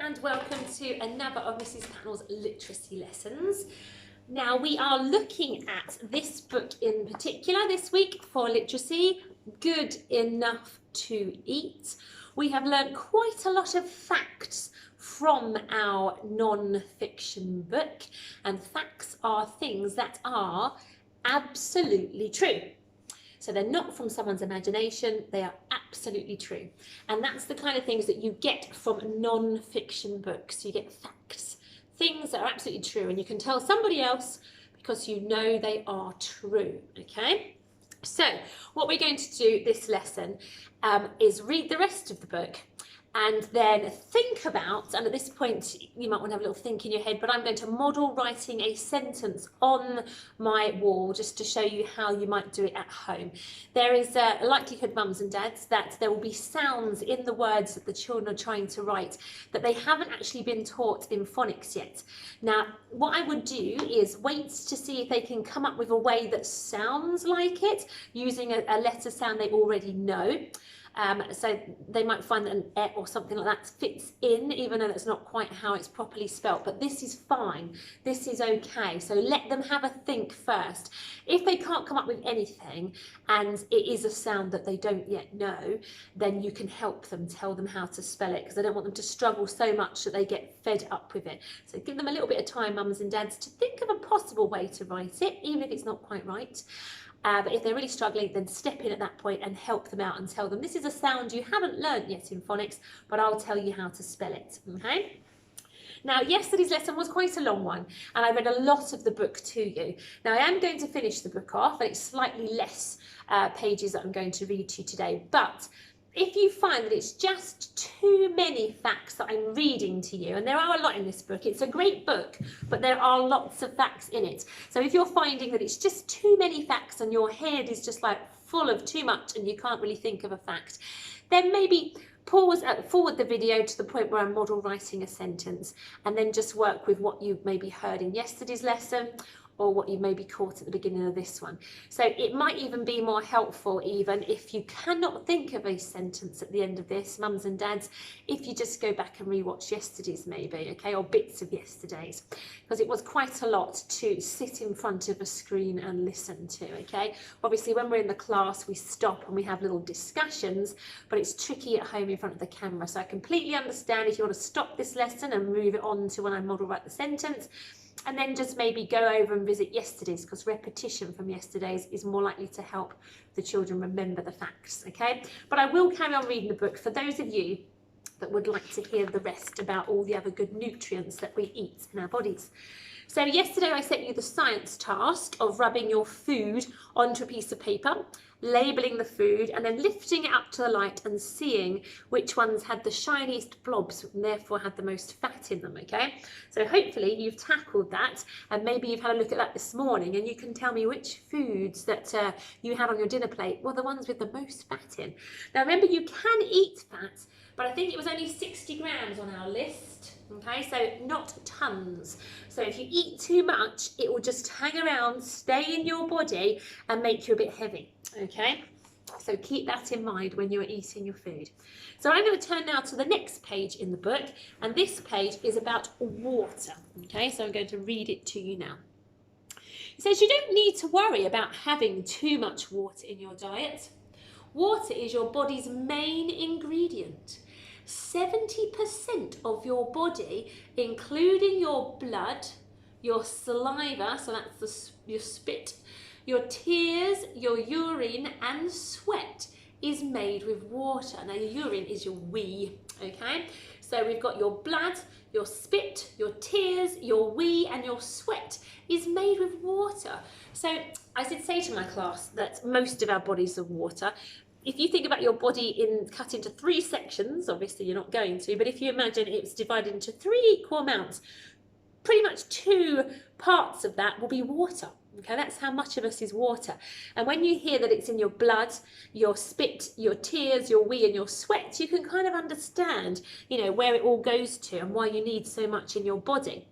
and welcome to another of Mrs. Patnell's literacy lessons. Now we are looking at this book in particular this week for literacy, Good Enough to Eat. We have learnt quite a lot of facts from our non-fiction book, and facts are things that are absolutely true. So they're not from someone's imagination, they are absolutely true. And that's the kind of things that you get from non-fiction books. You get facts, things that are absolutely true, and you can tell somebody else because you know they are true, okay? So what we're going to do this lesson is read the rest of the book and then think about, and at this point you might want to have a little think in your head, but I'm going to model writing a sentence on my wall just to show you how you might do it at home. There is a likelihood, mums and dads, that there will be sounds in the words that the children are trying to write that they haven't actually been taught in phonics yet. Now, what I would do is wait to see if they can come up with a way that sounds like it, using a letter sound they already know. So they might find that an E or something like that fits in, even though that's not quite how it's properly spelt. But this is fine. This is okay. So let them have a think first. If they can't come up with anything and it is a sound that they don't yet know, then you can help them, tell them how to spell it, because I don't want them to struggle so much that they get fed up with it. So give them a little bit of time, mums and dads, to think of a possible way to write it, even if it's not quite right. But if they're really struggling, then step in at that point and help them out and tell them this is a sound you haven't learnt yet in phonics, but I'll tell you how to spell it, okay? Now, yesterday's lesson was quite a long one, and I read a lot of the book to you. Now, I am going to finish the book off, and it's slightly less pages that I'm going to read to you today, but if you find that it's just too many facts that I'm reading to you, and there are a lot in this book, it's a great book, but there are lots of facts in it. So if you're finding that it's just too many facts and your head is just like full of too much and you can't really think of a fact, then maybe pause, forward the video to the point where I'm model writing a sentence, and then just work with what you've maybe heard in yesterday's lesson, or what you maybe caught at the beginning of this one. So it might even be more helpful, even if you cannot think of a sentence at the end of this, mums and dads, if you just go back and rewatch yesterday's maybe, okay, or bits of yesterday's, because it was quite a lot to sit in front of a screen and listen to, okay? Obviously, when we're in the class, we stop and we have little discussions, but it's tricky at home in front of the camera. So I completely understand if you want to stop this lesson and move it on to when I model write the sentence, and then just maybe go over and visit yesterday's, because repetition from yesterday's is more likely to help the children remember the facts, okay? But I will carry on reading the book for those of you that would like to hear the rest about all the other good nutrients that we eat in our bodies. So yesterday I set you the science task of rubbing your food onto a piece of paper, labelling the food, and then lifting it up to the light and seeing which ones had the shiniest blobs and therefore had the most fat in them, okay? So hopefully you've tackled that, and maybe you've had a look at that this morning and you can tell me which foods that you had on your dinner plate were the ones with the most fat in. Now remember, you can eat fat, but I think it was only 60 grams on our list. Okay, so not tons. So if you eat too much, it will just hang around, stay in your body and make you a bit heavy, okay? So keep that in mind when you're eating your food. So I'm going to turn now to the next page in the book, and this page is about water, okay? So I'm going to read it to you now. It says you don't need to worry about having too much water in your diet. Water is your body's main ingredient. 70% of your body, including your blood, your saliva, so that's your spit, your tears, your urine and sweat is made with water. Now your urine is your wee, okay? So we've got your blood, your spit, your tears, your wee and your sweat is made with water. So I did say to my class that most of our bodies are water. If you think about your body cut into 3 sections, obviously you're not going to, but if you imagine it's divided into 3 equal amounts, pretty much 2 parts of that will be water. Okay, that's how much of us is water. And when you hear that it's in your blood, your spit, your tears, your wee and your sweat, you can kind of understand, you know, where it all goes to and why you need so much in your body.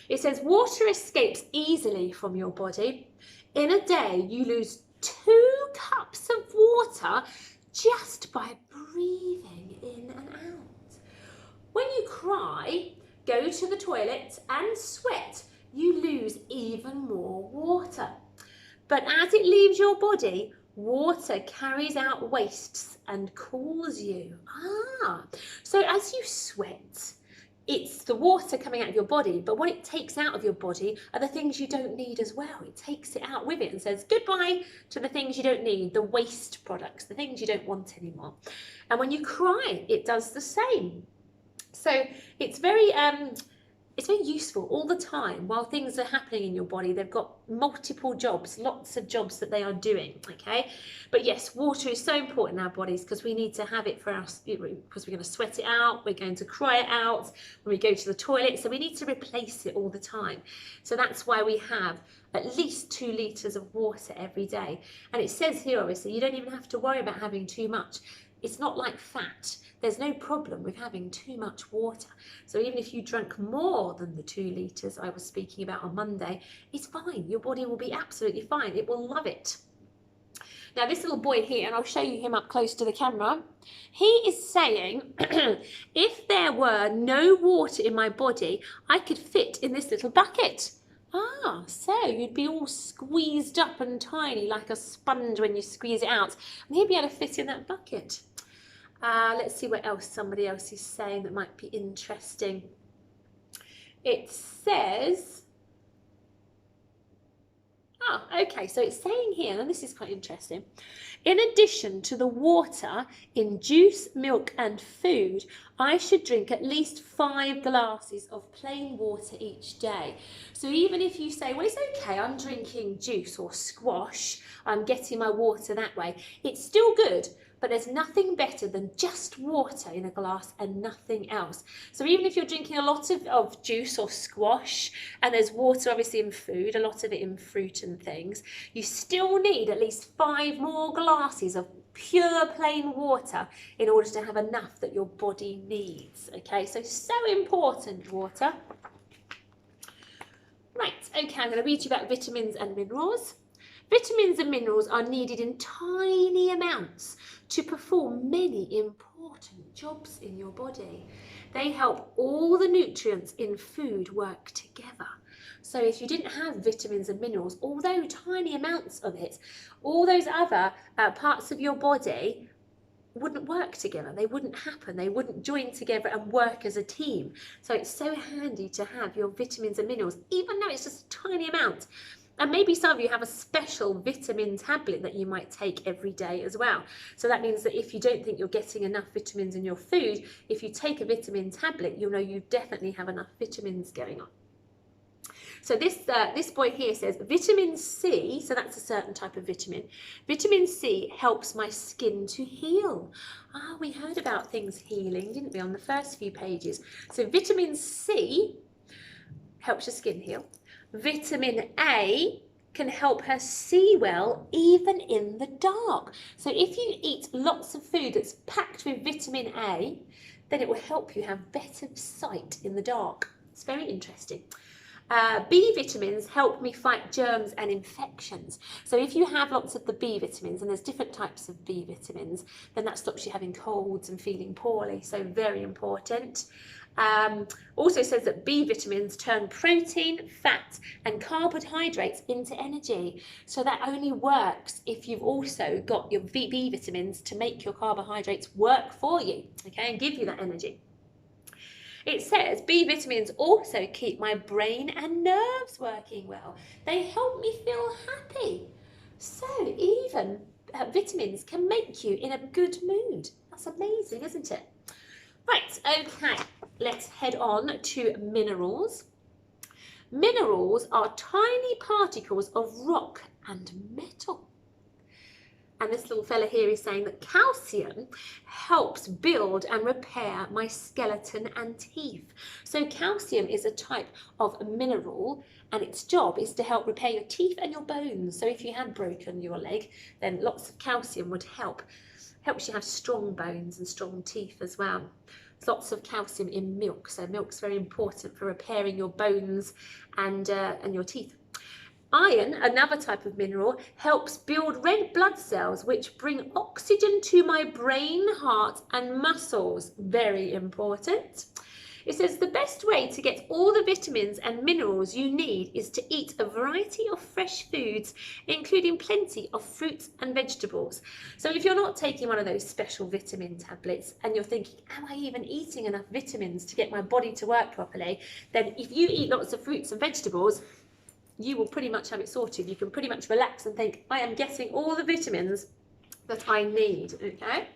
It says water escapes easily from your body. In a day, you lose 2 cups of water. water, just by breathing in and out. 1 When you cry, go to the toilet and sweat, you lose even more water. But as it leaves your body, water carries out wastes and cools you. So as you sweat, it's the water coming out of your body, but what it takes out of your body are the things you don't need as well. It takes it out with it and says goodbye to the things you don't need, the waste products, the things you don't want anymore. And when you cry, it does the same. So it's very useful all the time while things are happening in your body. They've got multiple jobs, lots of jobs that they are doing, okay? But yes, water is so important in our bodies because we need to have it for us, because we're going to sweat it out, we're going to cry it out when we go to the toilet, so we need to replace it all the time. So that's why we have at least 2 litres of water every day. And it says here, obviously, you don't even have to worry about having too much. It's not like fat. There's no problem with having too much water. So even if you drank more than the 2 litres I was speaking about on Monday, it's fine. Your body will be absolutely fine. It will love it. Now this little boy here, and I'll show you him up close to the camera, he is saying, if there were no water in my body, I could fit in this little bucket. So you'd be all squeezed up and tiny like a sponge when you squeeze it out, and he'd be able to fit in that bucket. Let's see what else somebody else is saying that might be interesting. It says, okay, so it's saying here, and this is quite interesting, in addition to the water in juice, milk and food, I should drink at least 5 glasses of plain water each day. So even if you say, well, it's okay, I'm drinking juice or squash, I'm getting my water that way, it's still good. But there's nothing better than just water in a glass and nothing else. So even if you're drinking a lot of juice or squash, and there's water obviously in food, a lot of it in fruit and things, you still need at least 5 more glasses of pure plain water in order to have enough that your body needs. Okay, so important, water. Right, okay, I'm going to read you about vitamins and minerals. Vitamins and minerals are needed in tiny amounts to perform many important jobs in your body. They help all the nutrients in food work together. So if you didn't have vitamins and minerals, although tiny amounts of it, all those other parts of your body wouldn't work together. They wouldn't happen. They wouldn't join together and work as a team. So it's so handy to have your vitamins and minerals, even though it's just a tiny amount. And maybe some of you have a special vitamin tablet that you might take every day as well. So that means that if you don't think you're getting enough vitamins in your food, if you take a vitamin tablet, you'll know you definitely have enough vitamins going on. So this boy here says vitamin C, so that's a certain type of vitamin. Vitamin C helps my skin to heal. We heard about things healing, didn't we, on the first few pages. So vitamin C helps your skin heal. Vitamin A can help her see well even in the dark. So if you eat lots of food that's packed with vitamin A, then it will help you have better sight in the dark. It's very interesting. B vitamins help me fight germs and infections. So if you have lots of the B vitamins, and there's different types of B vitamins, then that stops you having colds and feeling poorly. So very important. Also says that B vitamins turn protein, fat and carbohydrates into energy. So that only works if you've also got your B vitamins to make your carbohydrates work for you, okay, and give you that energy. It says B vitamins also keep my brain and nerves working well. They help me feel happy. So even vitamins can make you in a good mood. That's amazing, isn't it? Right, okay, let's head on to minerals. Minerals are tiny particles of rock and metal. And this little fella here is saying that calcium helps build and repair my skeleton and teeth. So calcium is a type of mineral, and its job is to help repair your teeth and your bones. So if you had broken your leg, then lots of calcium would help. Helps you have strong bones and strong teeth as well. There's lots of calcium in milk, so milk's very important for repairing your bones and your teeth. Iron, another type of mineral, helps build red blood cells which bring oxygen to my brain, heart and muscles. Very important. It says the best way to get all the vitamins and minerals you need is to eat a variety of fresh foods, including plenty of fruits and vegetables. So if you're not taking one of those special vitamin tablets and you're thinking, am I even eating enough vitamins to get my body to work properly? Then if you eat lots of fruits and vegetables, you will pretty much have it sorted. You can pretty much relax and think, I am getting all the vitamins that I need, okay?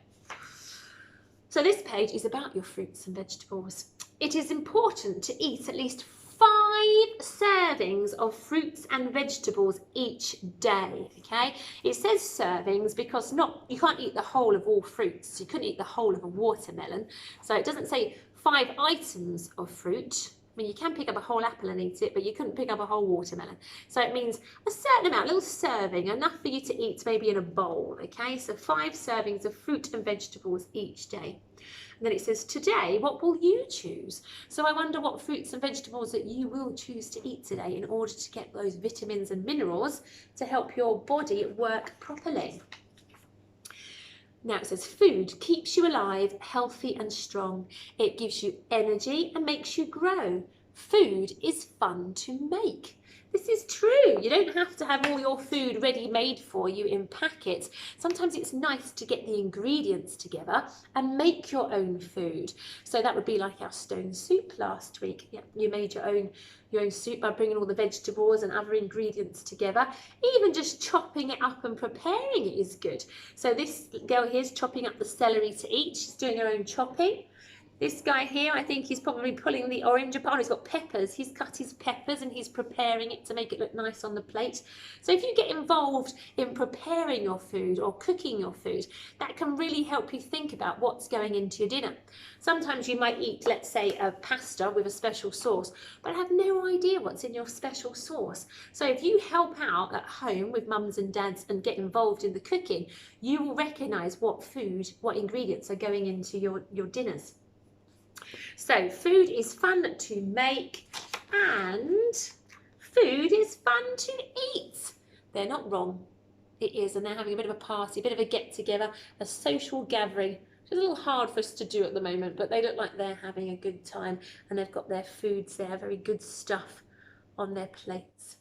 So this page is about your fruits and vegetables. It is important to eat at least 5 servings of fruits and vegetables each day, okay? It says servings because you can't eat the whole of all fruits. You couldn't eat the whole of a watermelon. So it doesn't say 5 items of fruit. I mean, you can pick up a whole apple and eat it, but you couldn't pick up a whole watermelon. So it means a certain amount, a little serving, enough for you to eat maybe in a bowl, okay? So 5 servings of fruit and vegetables each day. And then it says, today, what will you choose? So I wonder what fruits and vegetables that you will choose to eat today in order to get those vitamins and minerals to help your body work properly. Now it says food keeps you alive, healthy and strong. It gives you energy and makes you grow. Food is fun to make. This is true. You don't have to have all your food ready made for you in packets. Sometimes it's nice to get the ingredients together and make your own food. So that would be like our stone soup last week. Yeah, you made your own soup by bringing all the vegetables and other ingredients together. Even just chopping it up and preparing it is good. So this girl here is chopping up the celery to eat. She's doing her own chopping. This guy here, I think he's probably pulling the orange apart. He's got peppers. He's cut his peppers and he's preparing it to make it look nice on the plate. So if you get involved in preparing your food or cooking your food, that can really help you think about what's going into your dinner. Sometimes you might eat, let's say, a pasta with a special sauce, but have no idea what's in your special sauce. So if you help out at home with mums and dads and get involved in the cooking, you will recognise what ingredients are going into your dinners. So food is fun to make and food is fun to eat. They're not wrong. It is, and they're having a bit of a party, a bit of a get-together, a social gathering. It's a little hard for us to do at the moment, but they look like they're having a good time and they've got their foods there, very good stuff on their plates.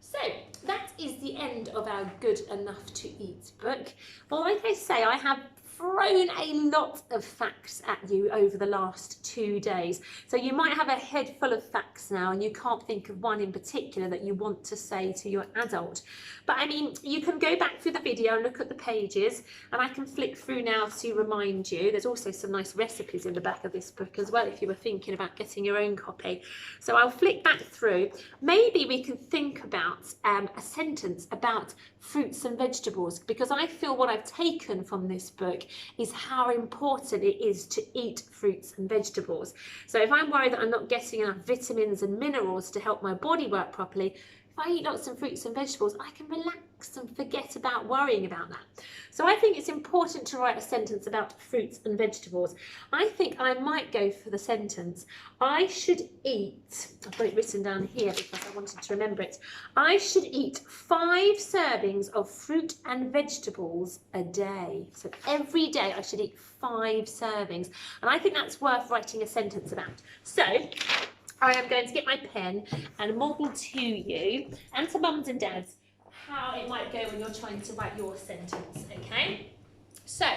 So that is the end of our Good Enough to Eat book. Well, like I say, I have thrown a lot of facts at you over the last 2 days. So you might have a head full of facts now and you can't think of one in particular that you want to say to your adult. But I mean, you can go back through the video and look at the pages, and I can flick through now to remind you. There's also some nice recipes in the back of this book as well if you were thinking about getting your own copy. So I'll flick back through. Maybe we can think about a sentence about fruits and vegetables, because I feel what I've taken from this book is how important it is to eat fruits and vegetables. So if I'm worried that I'm not getting enough vitamins and minerals to help my body work properly, if I eat lots of fruits and vegetables, I can relax and forget about worrying about that. So I think it's important to write a sentence about fruits and vegetables. I think I might go for the sentence, I should eat, I've got it written down here because I wanted to remember it, I should eat 5 servings of fruit and vegetables a day. So every day I should eat 5 servings. And I think that's worth writing a sentence about. So I am going to get my pen and model to you and to mums and dads how it might go when you're trying to write your sentence, okay? So,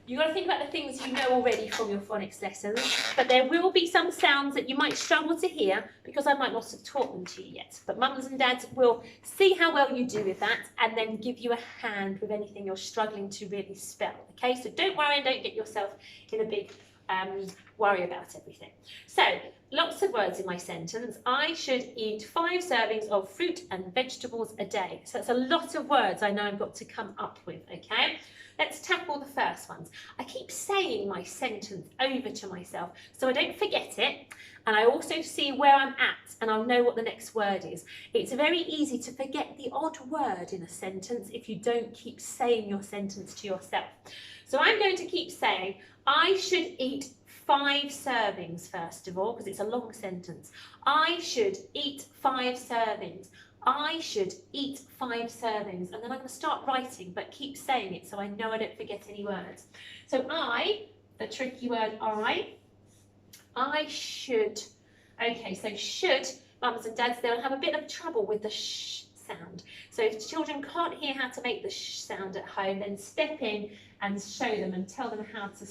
you've got to think about the things you know already from your phonics lessons, but there will be some sounds that you might struggle to hear because I might not have taught them to you yet. But mums and dads will see how well you do with that and then give you a hand with anything you're struggling to really spell, okay? So don't worry and don't get yourself in a big worry about everything. So, lots of words in my sentence. I should eat 5 servings of fruit and vegetables a day. So that's a lot of words I know I've got to come up with, okay? Let's tackle the first ones. I keep saying my sentence over to myself so I don't forget it, and I also see where I'm at and I'll know what the next word is. It's very easy to forget the odd word in a sentence if you don't keep saying your sentence to yourself. So I'm going to keep saying, I should eat 5 servings first of all, because it's a long sentence. I should eat 5 servings. I should eat 5 servings, and then I'm going to start writing, but keep saying it so I know I don't forget any words. So the tricky word I should. Okay, so should, mums and dads, they'll have a bit of trouble with the sh sound. So if children can't hear how to make the sh sound at home, then step in and show them and tell them how to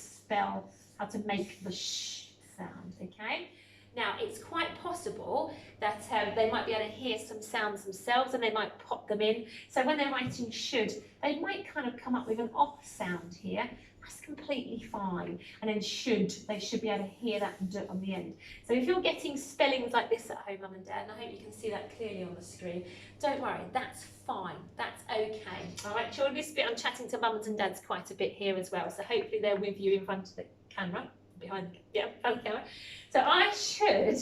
make the sh sound, okay? Now, it's quite possible that they might be able to hear some sounds themselves and they might pop them in. So when they're writing should, they might kind of come up with an off sound here. That's completely fine. And then they should be able to hear that on the end. So if you're getting spellings like this at home, mum and dad, and I hope you can see that clearly on the screen, don't worry, that's fine. That's okay. All right, children, this bit I'm chatting to mums and dads quite a bit here as well. So hopefully they're with you in front of the camera. Behind the camera. So I should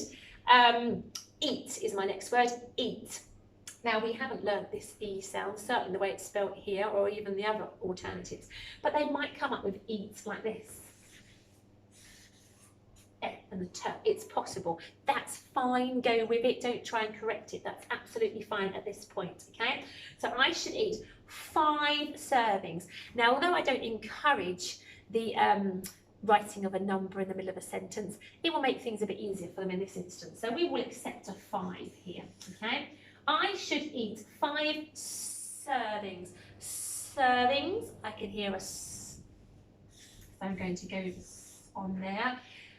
eat is my next word, eat. Now we haven't learnt this E sound, certainly the way it's spelled here or even the other alternatives, but they might come up with eat like this. And the T, it's possible. That's fine, go with it, don't try and correct it. That's absolutely fine at this point, okay? So I should eat 5 servings. Now, although I don't encourage the writing of a number in the middle of a sentence, it will make things a bit easier for them in this instance. So we will accept a 5 here, okay? I should eat 5 servings. Servings, I can hear a S. So I'm going to go on there.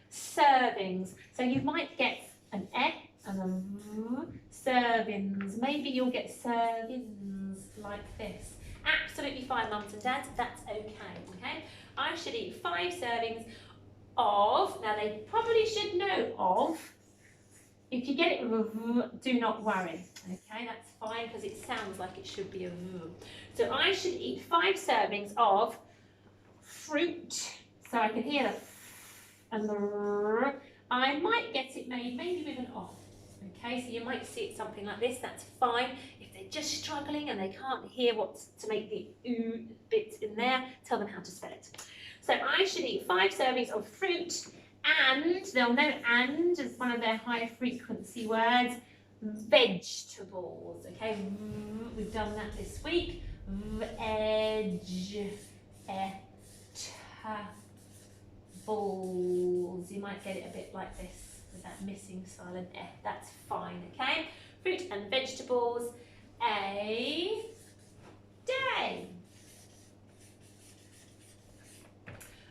Servings. So you might get an E and a V. Servings. Maybe you'll get servings like this. Absolutely fine, mums and dads. That's okay, okay? I should eat 5 servings of, now they probably should know of, if you get it with a V, do not worry, okay, that's fine because it sounds like it should be a V. So I should eat 5 servings of fruit, so I can hear the F and the R. I might get it made maybe with an O, okay, so you might see it something like this, that's fine. If they're just struggling and they can't hear what to make the oo bit in there, tell them how to spell it. So I should eat 5 servings of fruit, and they'll know and as one of their high frequency words, vegetables, okay, we've done that this week, vegetables, you might get it a bit like this with that missing silent F, that's fine, okay, fruit and vegetables, a day.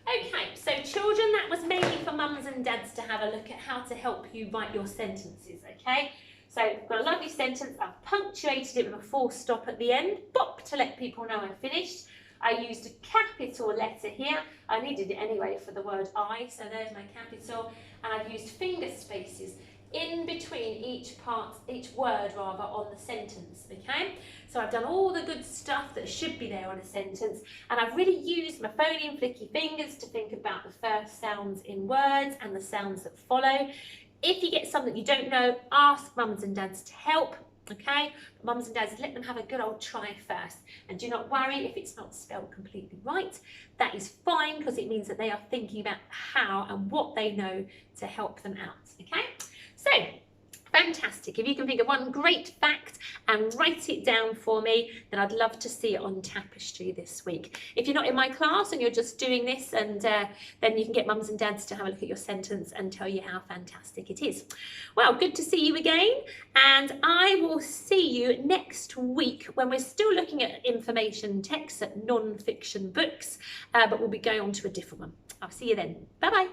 Okay, so children, that was mainly for mums and dads to have a look at how to help you write your sentences, okay? So I've got a lovely sentence, I've punctuated it with a full stop at the end, bop, to let people know I'm finished. I used a capital letter here, I needed it anyway for the word I, so there's my capital, and I've used finger spaces in between each word on the sentence, okay? So I've done all the good stuff that should be there on a sentence, and I've really used my phony and flicky fingers to think about the first sounds in words and the sounds that follow. If you get something you don't know, ask mums and dads to help, okay? But mums and dads, let them have a good old try first, and do not worry if it's not spelled completely right. That is fine, because it means that they are thinking about how and what they know to help them out, okay? So, fantastic. If you can think of one great fact and write it down for me, then I'd love to see it on Tapestry this week. If you're not in my class and you're just doing this, and then you can get mums and dads to have a look at your sentence and tell you how fantastic it is. Well, good to see you again, and I will see you next week when we're still looking at information texts, at non-fiction books, but we'll be going on to a different one. I'll see you then. Bye-bye.